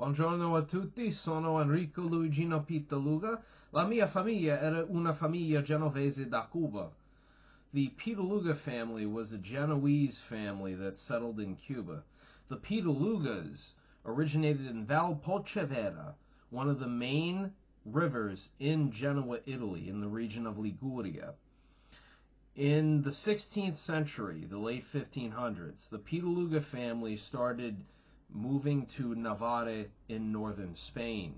Buongiorno a tutti, sono Enrico Luigino Pitaluga. La mia famiglia era una famiglia genovese da Cuba. The Pitaluga family was a Genoese family that settled in Cuba. The Pitalugas originated in Valpolcevera, one of the main rivers in Genoa, Italy, in the region of Liguria. In the 16th century, the late 1500s, the Pitaluga family started moving to Navarre in northern Spain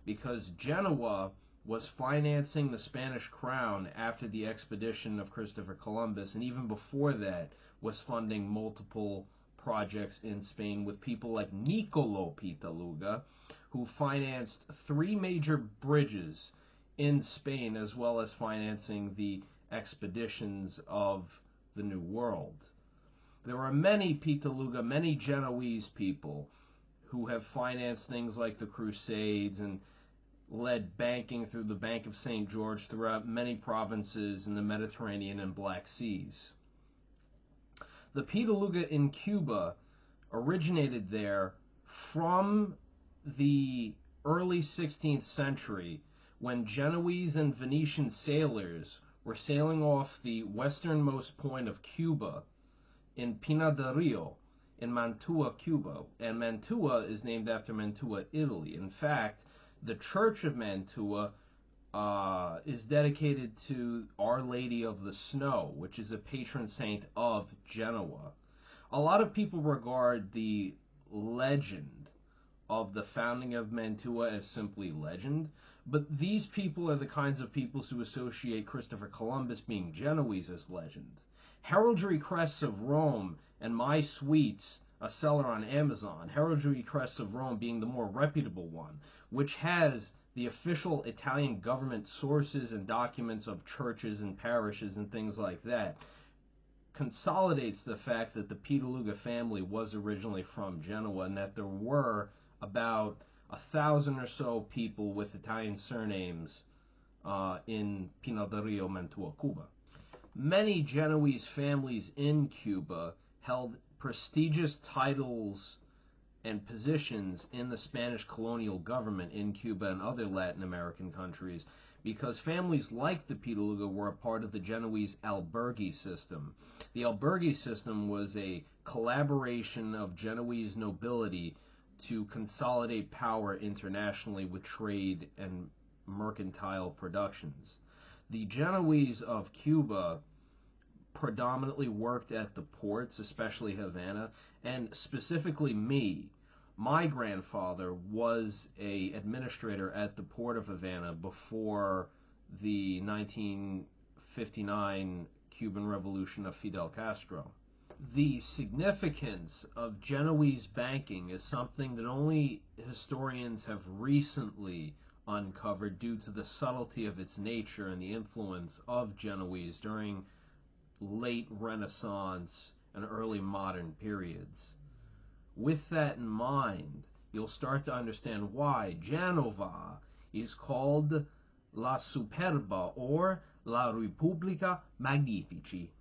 because Genoa was financing the Spanish crown after the expedition of Christopher Columbus, and even before that was funding multiple projects in Spain with people like Niccolo Pitaluga, who financed 3 major bridges in Spain, as well as financing the expeditions of the New World. There are many Pitaluga, many Genoese people who have financed things like the Crusades and led banking through the Bank of St. George throughout many provinces in the Mediterranean and Black Seas. The Pitaluga in Cuba originated there from the early 16th century when Genoese and Venetian sailors were sailing off the westernmost point of Cuba in Pinar del Rio in Mantua, Cuba. And Mantua is named after Mantua, Italy. In fact, the Church of Mantua is dedicated to Our Lady of the Snow, which is a patron saint of Genoa. A lot of people regard the legend of the founding of Mantua as simply legend, but these people are the kinds of people who associate Christopher Columbus being Genoese as legend. Heraldry Crests of Rome and My Sweets, a seller on Amazon, Heraldry Crests of Rome being the more reputable one, which has the official Italian government sources and documents of churches and parishes and things like that, consolidates the fact that the Pitaluga family was originally from Genoa and that there were about 1,000 or so people with Italian surnames in Pinar del Rio, Mantua, Cuba. Many Genoese families in Cuba held prestigious titles and positions in the Spanish colonial government in Cuba and other Latin American countries because families like the Pitaluga were a part of the Genoese albergue system. The albergue system was a collaboration of Genoese nobility to consolidate power internationally with trade and mercantile productions. The Genoese of Cuba predominantly worked at the ports, especially Havana, and specifically me. My grandfather was an administrator at the port of Havana before the 1959 Cuban Revolution of Fidel Castro. The significance of Genoese banking is something that only historians have recently uncovered due to the subtlety of its nature and the influence of Genoese during late Renaissance and early modern periods. With that in mind, you'll start to understand why Genova is called La Superba or La Repubblica Magnifici.